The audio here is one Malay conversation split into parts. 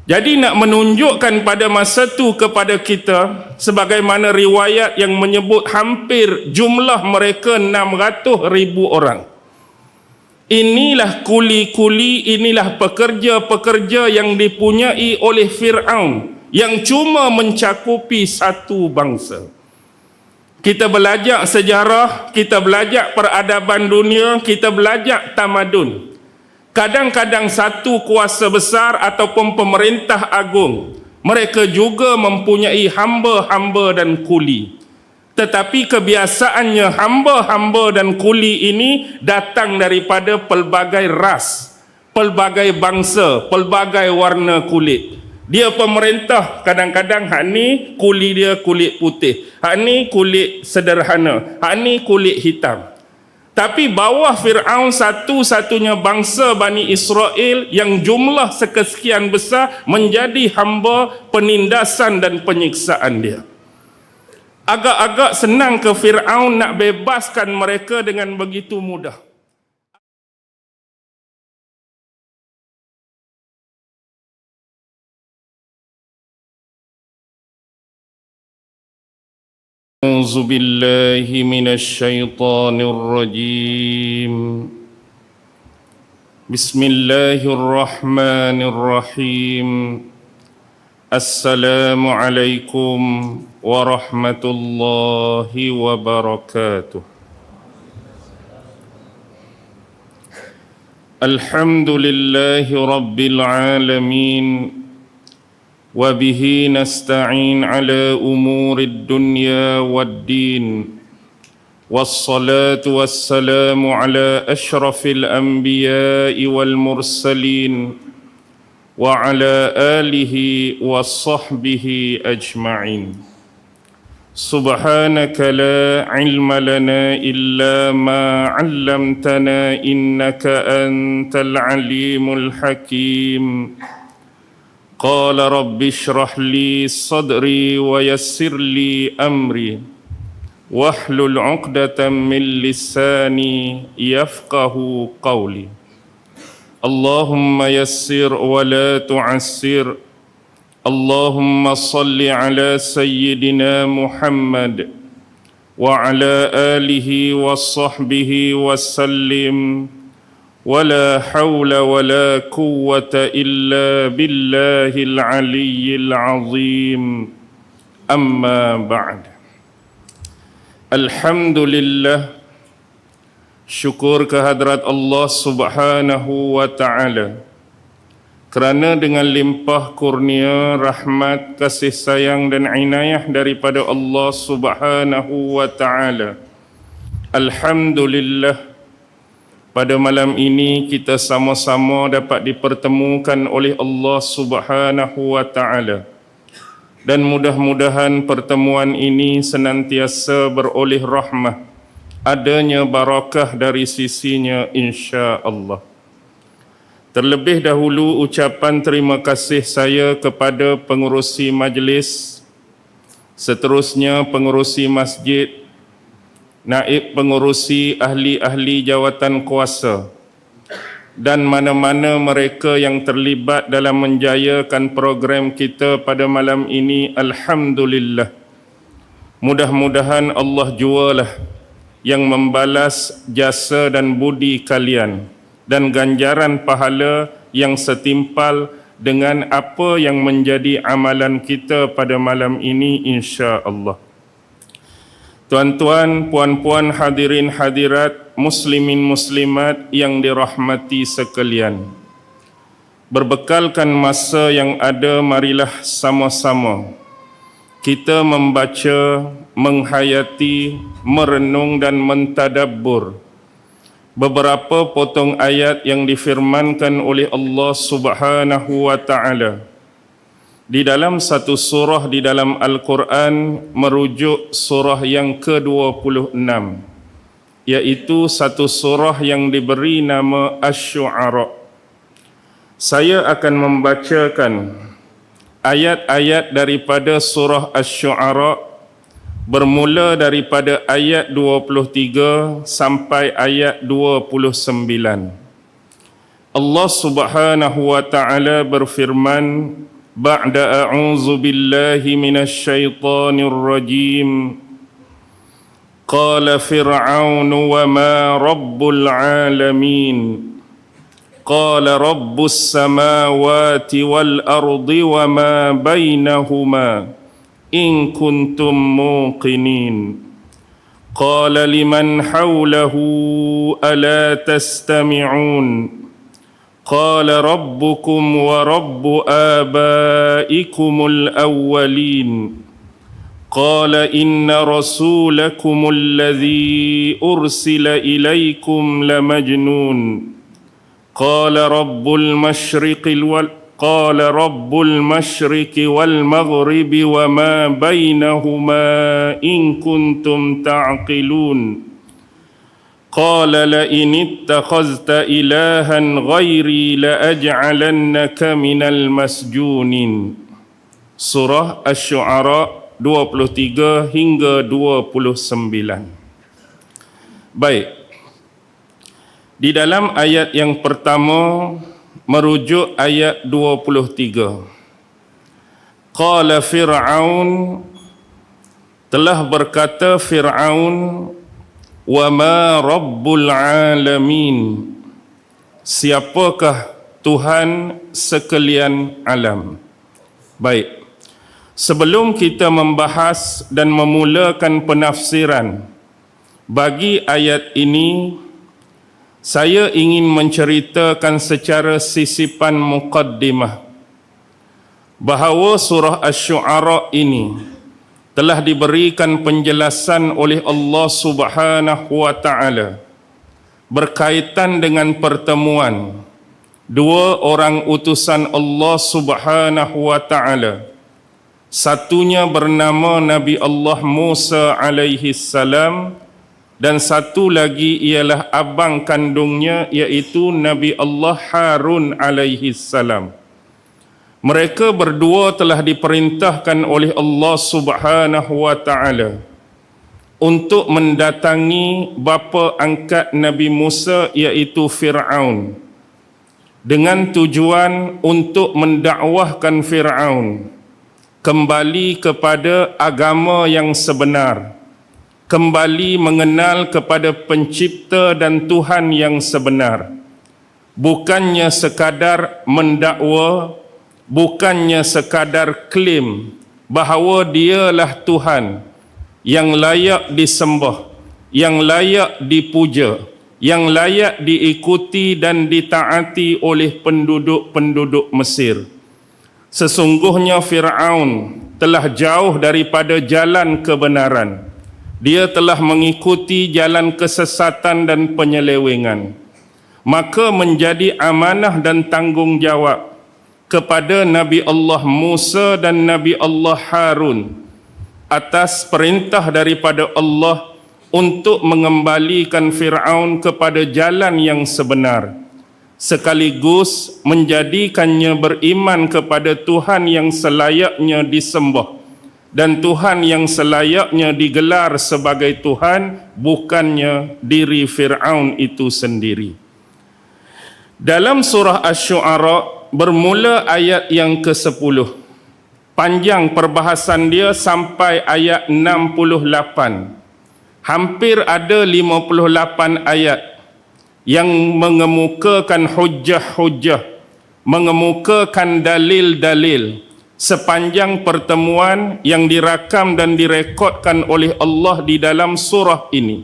Jadi nak menunjukkan pada masa tu kepada kita, sebagaimana riwayat yang menyebut hampir jumlah mereka 600,000 orang. Inilah kuli-kuli, inilah pekerja-pekerja yang dipunyai oleh Fir'aun yang cuma mencakupi satu bangsa. Kita belajar sejarah, kita belajar peradaban dunia, kita belajar tamadun. Kadang-kadang satu kuasa besar ataupun pemerintah agung, mereka juga mempunyai hamba-hamba dan kuli. Tetapi kebiasaannya hamba-hamba dan kuli ini datang daripada pelbagai ras, pelbagai bangsa, pelbagai warna kulit. Dia pemerintah, kadang-kadang hak ni kuli dia kulit putih, hak ni kulit sederhana, hak ni kulit hitam. Tapi bawah Fir'aun satu-satunya bangsa Bani Israel yang jumlah sekian besar menjadi hamba penindasan dan penyiksaan dia. Agak-agak senang ke Fir'aun nak bebaskan mereka dengan begitu mudah. أعوذ بالله من الشيطان الرجيم بسم الله الرحمن الرحيم السلام عليكم ورحمة الله وبركاته الحمد لله رب العالمين وبه نستعين على أمور الدنيا والدين والصلاة والسلام على أشرف الأنبياء والمرسلين وعلى آله وصحبه أجمعين سبحانك لا علم لنا إلا ما علمتنا إنك أنت العليم الحكيم قال رب اشرح لي صدري ويسر لي أمري واحلل عقدة من لساني يفقه قولي اللهم يسر ولا تعسر اللهم صل على سيدنا محمد وعلى آله وصحبه وسلم ولا حول ولا قوة إلا بالله العلي العظيم أما بعد الحمد لله syukur kehadrat Allah Subhanahu wa Ta'ala kerana dengan limpah kurnia, rahmat, kasih sayang dan inayah daripada Allah Subhanahu wa Ta'ala, alhamdulillah, pada malam ini kita sama-sama dapat dipertemukan oleh Allah Subhanahu wa Ta'ala. Dan mudah-mudahan pertemuan ini senantiasa beroleh rahmah, adanya barakah dari sisinya insya-Allah. Terlebih dahulu ucapan terima kasih saya kepada pengurusi majlis, seterusnya pengurusi masjid, naib pengurusi, ahli-ahli jawatan kuasa dan mana-mana mereka yang terlibat dalam menjayakan program kita pada malam ini. Alhamdulillah. Mudah-mudahan Allah jualah yang membalas jasa dan budi kalian dan ganjaran pahala yang setimpal dengan apa yang menjadi amalan kita pada malam ini insya-Allah. Tuan-tuan, puan-puan, hadirin hadirat, muslimin muslimat yang dirahmati sekalian. Berbekalkan masa yang ada, marilah sama-sama kita membaca, menghayati, merenung dan mentadabbur beberapa potong ayat yang difirmankan oleh Allah Subhanahu wa Ta'ala di dalam satu surah di dalam Al-Quran, merujuk surah yang ke-26, iaitu satu surah yang diberi nama Asy-Syu'ara. Saya akan membacakan ayat-ayat daripada surah Asy-Syu'ara bermula daripada ayat 23 sampai ayat 29. Allah Subhanahu wa Ta'ala berfirman, ba'da a'udzu billahi minasy syaithanir rajim. Qala Fir'aun wa ma rabbul alamin. Qala rabbus samawati wal ardi wa ma bainahuma in kuntum muqinin. Qala liman hawlahu ala tastami'un. Qala rabbukum wa rabbu abaikumul awwalin. Qala inna rasulakumul ladzi ursila ilaikum lamajnun. Qala rabbul masyriqi wal maghribi wa ma bainahuma in kuntum ta'qilun. Qala la in ittakhazta ilahan ghairi la aj'alannaka minal masjunin. Surah Asy-Syu'ara 23 hingga 29. Baik. Di dalam ayat yang pertama merujuk ayat 23. Qala Fir'aun, telah berkata Fir'aun, wa ma rabbul alamin, siapakah Tuhan sekalian alam. Baik, sebelum kita membahas dan memulakan penafsiran bagi ayat ini, saya ingin menceritakan secara sisipan muqaddimah bahawa surah Asy-Syu'ara ini telah diberikan penjelasan oleh Allah Subhanahu wa taala berkaitan dengan pertemuan dua orang utusan Allah Subhanahu wa taala. Satunya bernama Nabi Allah Musa alaihi salam dan satu lagi ialah abang kandungnya, iaitu Nabi Allah Harun alaihi salam. Mereka berdua telah diperintahkan oleh Allah Subhanahu wa taala untuk mendatangi bapa angkat Nabi Musa, iaitu Fir'aun, dengan tujuan untuk mendakwahkan Fir'aun kembali kepada agama yang sebenar, kembali mengenal kepada pencipta dan Tuhan yang sebenar. Bukannya sekadar mendakwa, bukannya sekadar klaim bahawa dialah Tuhan yang layak disembah, yang layak dipuja, yang layak diikuti dan ditaati oleh penduduk-penduduk Mesir. Sesungguhnya Fir'aun telah jauh daripada jalan kebenaran. Dia telah mengikuti jalan kesesatan dan penyelewengan. Maka menjadi amanah dan tanggungjawab kepada Nabi Allah Musa dan Nabi Allah Harun atas perintah daripada Allah untuk mengembalikan Fir'aun kepada jalan yang sebenar, sekaligus menjadikannya beriman kepada Tuhan yang selayaknya disembah dan Tuhan yang selayaknya digelar sebagai Tuhan, bukannya diri Fir'aun itu sendiri. Dalam surah Asy-Syu'ara bermula ayat yang ke-10. Panjang perbahasan dia sampai ayat 68. Hampir ada 58 ayat yang mengemukakan hujjah-hujjah, mengemukakan dalil-dalil sepanjang pertemuan yang dirakam dan direkodkan oleh Allah di dalam surah ini.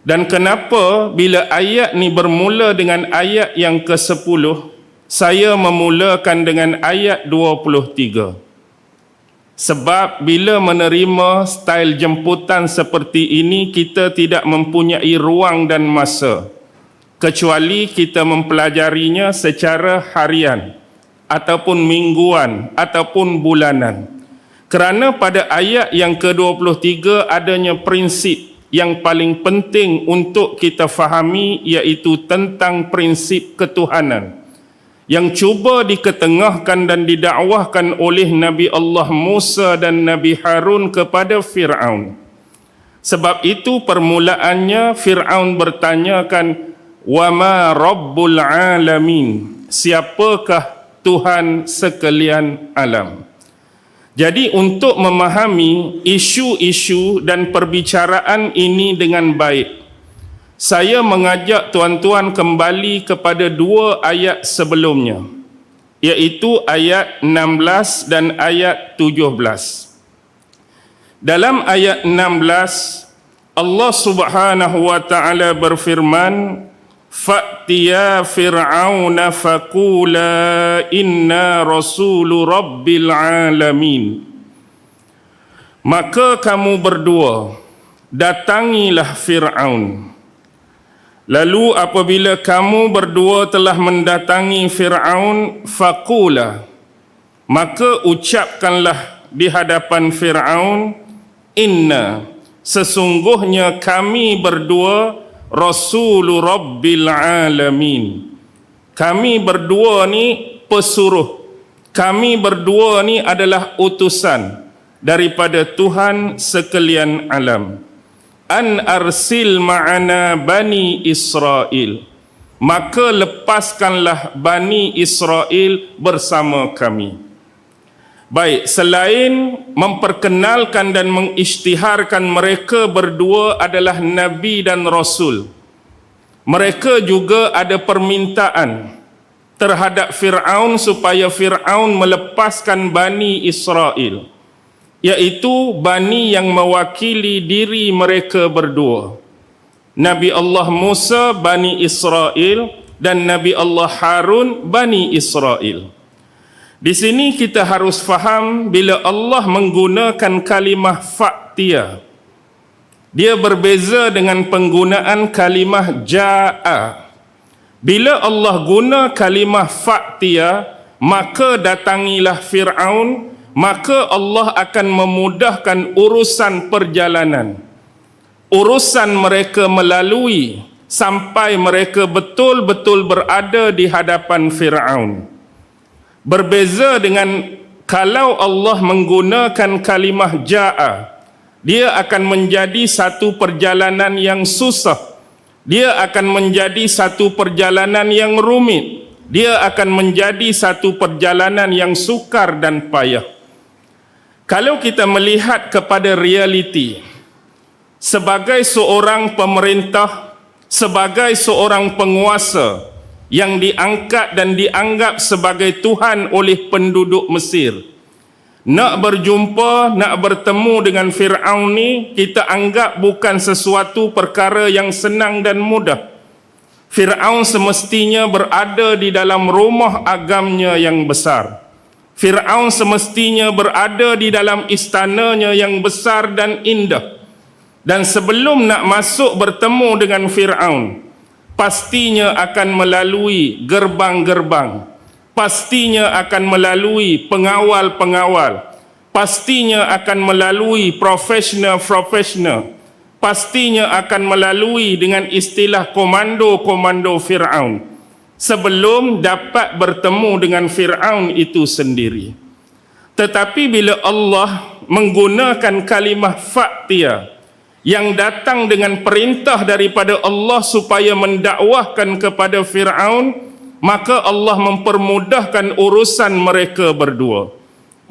Dan kenapa bila ayat ni bermula dengan ayat yang ke-10, saya memulakan dengan ayat 23? Sebab bila menerima style jemputan seperti ini, kita tidak mempunyai ruang dan masa, kecuali kita mempelajarinya secara harian ataupun mingguan ataupun bulanan. Kerana pada ayat yang ke-23 adanya prinsip yang paling penting untuk kita fahami, iaitu tentang prinsip ketuhanan yang cuba diketengahkan dan didakwahkan oleh Nabi Allah Musa dan Nabi Harun kepada Fir'aun. Sebab itu permulaannya Fir'aun bertanyakan, "Wa ma rabbul alamin?" Siapakah Tuhan sekalian alam. Jadi untuk memahami isu-isu dan perbicaraan ini dengan baik, saya mengajak tuan-tuan kembali kepada dua ayat sebelumnya, iaitu ayat 16 dan ayat 17. Dalam ayat 16, Allah Subhanahu wa taala berfirman, "Fa'tiya fir'auna faqula inna rasulu rabbil alamin." Maka kamu berdua datangilah Fir'aun. Lalu apabila kamu berdua telah mendatangi Fir'aun, faqula, maka ucapkanlah di hadapan Fir'aun, inna, sesungguhnya kami berdua Rasulu Rabbil Alamin. Kami berdua ni pesuruh. Kami berdua ni adalah utusan daripada Tuhan sekalian alam. An arsil ma'ana Bani Israel. Maka lepaskanlah Bani Israel bersama kami. Baik, selain memperkenalkan dan mengisytiharkan mereka berdua adalah Nabi dan Rasul, mereka juga ada permintaan terhadap Fir'aun supaya Fir'aun melepaskan Bani Israel, iaitu Bani yang mewakili diri mereka berdua. Nabi Allah Musa, Bani Israel, dan Nabi Allah Harun, Bani Israel. Di sini kita harus faham bila Allah menggunakan kalimah fa'tiya, dia berbeza dengan penggunaan kalimah ja'a. Bila Allah guna kalimah fa'tiya, maka datangilah Fir'aun, maka Allah akan memudahkan urusan perjalanan, urusan mereka melalui sampai mereka betul-betul berada di hadapan Fir'aun. Berbeza dengan kalau Allah menggunakan kalimah ja'a, dia akan menjadi satu perjalanan yang susah, dia akan menjadi satu perjalanan yang rumit, dia akan menjadi satu perjalanan yang sukar dan payah. Kalau kita melihat kepada realiti, sebagai seorang pemerintah, sebagai seorang penguasa yang diangkat dan dianggap sebagai Tuhan oleh penduduk Mesir, nak berjumpa, nak bertemu dengan Fir'aun ni, kita anggap bukan sesuatu perkara yang senang dan mudah. Fir'aun semestinya berada di dalam rumah agamnya yang besar. Fir'aun semestinya berada di dalam istananya yang besar dan indah. Dan sebelum nak masuk bertemu dengan Fir'aun, pastinya akan melalui gerbang-gerbang, pastinya akan melalui pengawal-pengawal, pastinya akan melalui profesional-profesional, pastinya akan melalui dengan istilah komando-komando Fir'aun sebelum dapat bertemu dengan Fir'aun itu sendiri. Tetapi bila Allah menggunakan kalimah fa'tiya yang datang dengan perintah daripada Allah supaya mendakwahkan kepada Fir'aun, maka Allah mempermudahkan urusan mereka berdua.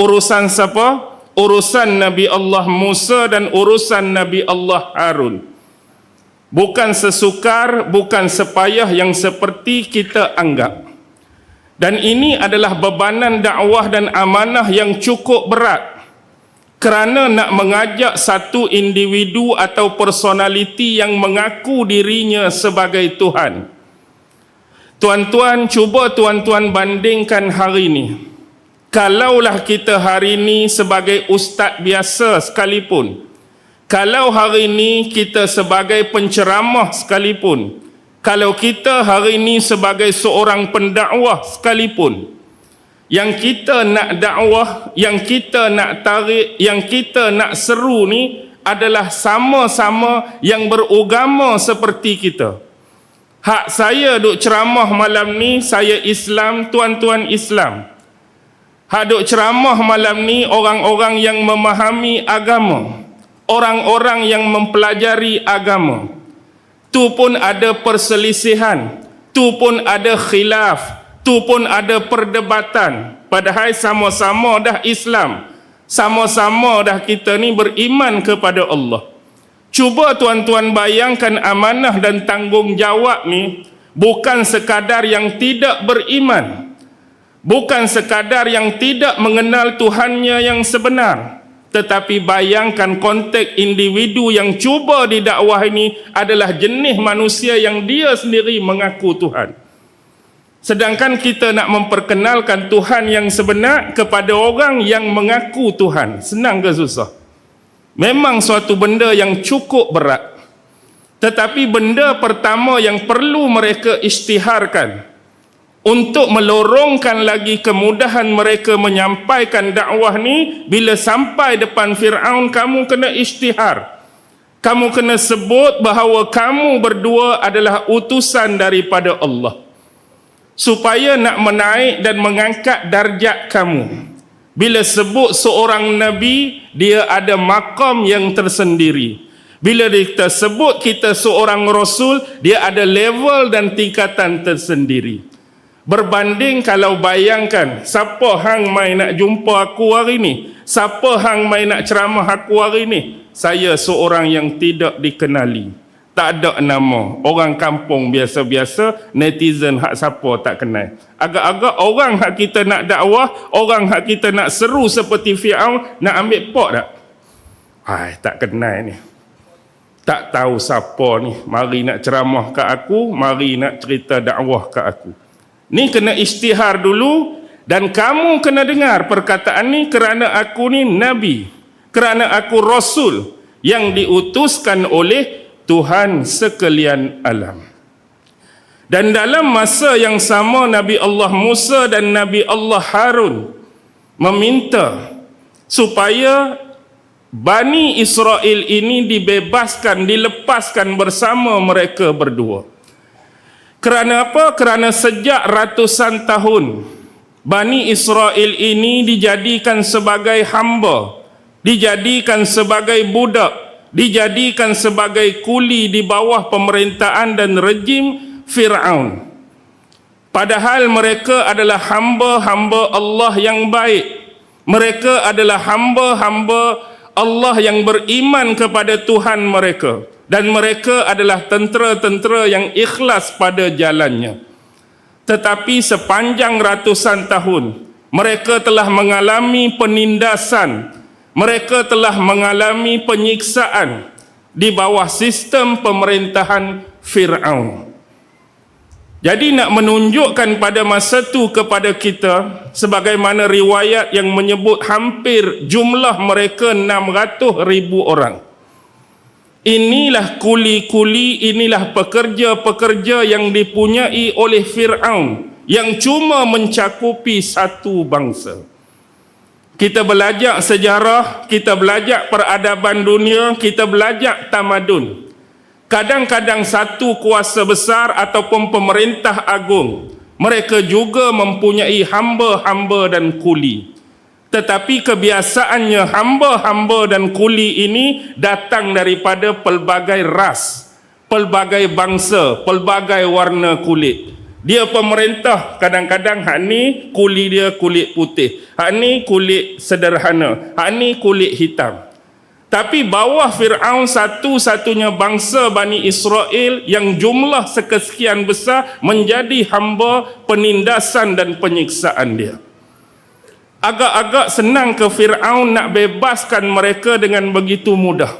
Urusan siapa? Urusan Nabi Allah Musa dan urusan Nabi Allah Harun. Bukan sesukar, bukan sepayah yang seperti kita anggap. Dan ini adalah bebanan dakwah dan amanah yang cukup berat, kerana nak mengajak satu individu atau personaliti yang mengaku dirinya sebagai Tuhan. Tuan-tuan, cuba tuan-tuan bandingkan hari ini. Kalaulah kita hari ini sebagai ustaz biasa sekalipun, kalau hari ini kita sebagai penceramah sekalipun, kalau kita hari ini sebagai seorang pendakwah sekalipun, yang kita nak dakwah, yang kita nak tarik, yang kita nak seru ni adalah sama-sama yang beragama seperti kita. Hak saya duk ceramah malam ni, saya Islam, tuan-tuan Islam. Hak duk ceramah malam ni orang-orang yang memahami agama, orang-orang yang mempelajari agama. Tu pun ada perselisihan, tu pun ada khilaf, tu pun ada perdebatan, padahal sama-sama dah Islam, sama-sama dah kita ni beriman kepada Allah. Cuba tuan-tuan bayangkan amanah dan tanggungjawab ni bukan sekadar yang tidak beriman, bukan sekadar yang tidak mengenal Tuhannya yang sebenar, tetapi bayangkan konteks individu yang cuba didakwah ini adalah jenis manusia yang dia sendiri mengaku Tuhan. Sedangkan kita nak memperkenalkan Tuhan yang sebenar kepada orang yang mengaku Tuhan, senang ke susah? Memang suatu benda yang cukup berat. Tetapi benda pertama yang perlu mereka isytiharkan untuk melorongkan lagi kemudahan mereka menyampaikan dakwah ni, bila sampai depan Fir'aun, kamu kena isytihar. Kamu kena sebut bahawa kamu berdua adalah utusan daripada Allah, supaya nak menaik dan mengangkat darjat kamu. Bila sebut seorang Nabi, dia ada makam yang tersendiri. Bila kita sebut kita seorang Rasul, dia ada level dan tingkatan tersendiri. Berbanding kalau bayangkan, siapa hang mai nak jumpa aku hari ni? Siapa hang mai nak ceramah aku hari ni? Saya seorang yang tidak dikenali. Tak ada nama, orang kampung biasa-biasa, netizen hak siapa tak kenal. Agak-agak orang hak kita nak dakwah, orang hak kita nak seru seperti Fir'aun, nak ambil pot tak? Tak kenal ni, tak tahu siapa ni, mari nak ceramah kat aku, mari nak cerita dakwah kat aku. Ni kena isytihar dulu, dan kamu kena dengar perkataan ni kerana aku ni Nabi, kerana aku Rasul yang diutuskan oleh Tuhan sekalian alam. Dan dalam masa yang sama, Nabi Allah Musa dan Nabi Allah Harun meminta supaya Bani Israel ini dibebaskan, dilepaskan bersama mereka berdua. Kerana apa? Kerana sejak ratusan tahun Bani Israel ini dijadikan sebagai hamba, dijadikan sebagai budak, dijadikan sebagai kuli di bawah pemerintahan dan rejim Fir'aun. Padahal mereka adalah hamba-hamba Allah yang baik. Mereka adalah hamba-hamba Allah yang beriman kepada Tuhan mereka. Dan mereka adalah tentera-tentera yang ikhlas pada jalannya. Tetapi sepanjang ratusan tahun, mereka telah mengalami penindasan, mereka telah mengalami penyiksaan di bawah sistem pemerintahan Fir'aun. Jadi nak menunjukkan pada masa itu kepada kita, sebagaimana riwayat yang menyebut hampir jumlah mereka 600,000 orang. Inilah kuli-kuli, inilah pekerja-pekerja yang dipunyai oleh Fir'aun, yang cuma mencakupi satu bangsa. Kita belajar sejarah, kita belajar peradaban dunia, kita belajar tamadun. Kadang-kadang satu kuasa besar ataupun pemerintah agung, mereka juga mempunyai hamba-hamba dan kuli. Tetapi kebiasaannya hamba-hamba dan kuli ini datang daripada pelbagai ras, pelbagai bangsa, pelbagai warna kulit. Dia pemerintah, kadang-kadang hak ni kuli dia kulit putih, hak ni kulit sederhana, hak ni kulit hitam. Tapi bawah Fir'aun, satu-satunya bangsa Bani Israel yang jumlah sekian besar menjadi hamba penindasan dan penyiksaan dia. Agak-agak senang ke Fir'aun nak bebaskan mereka dengan begitu mudah.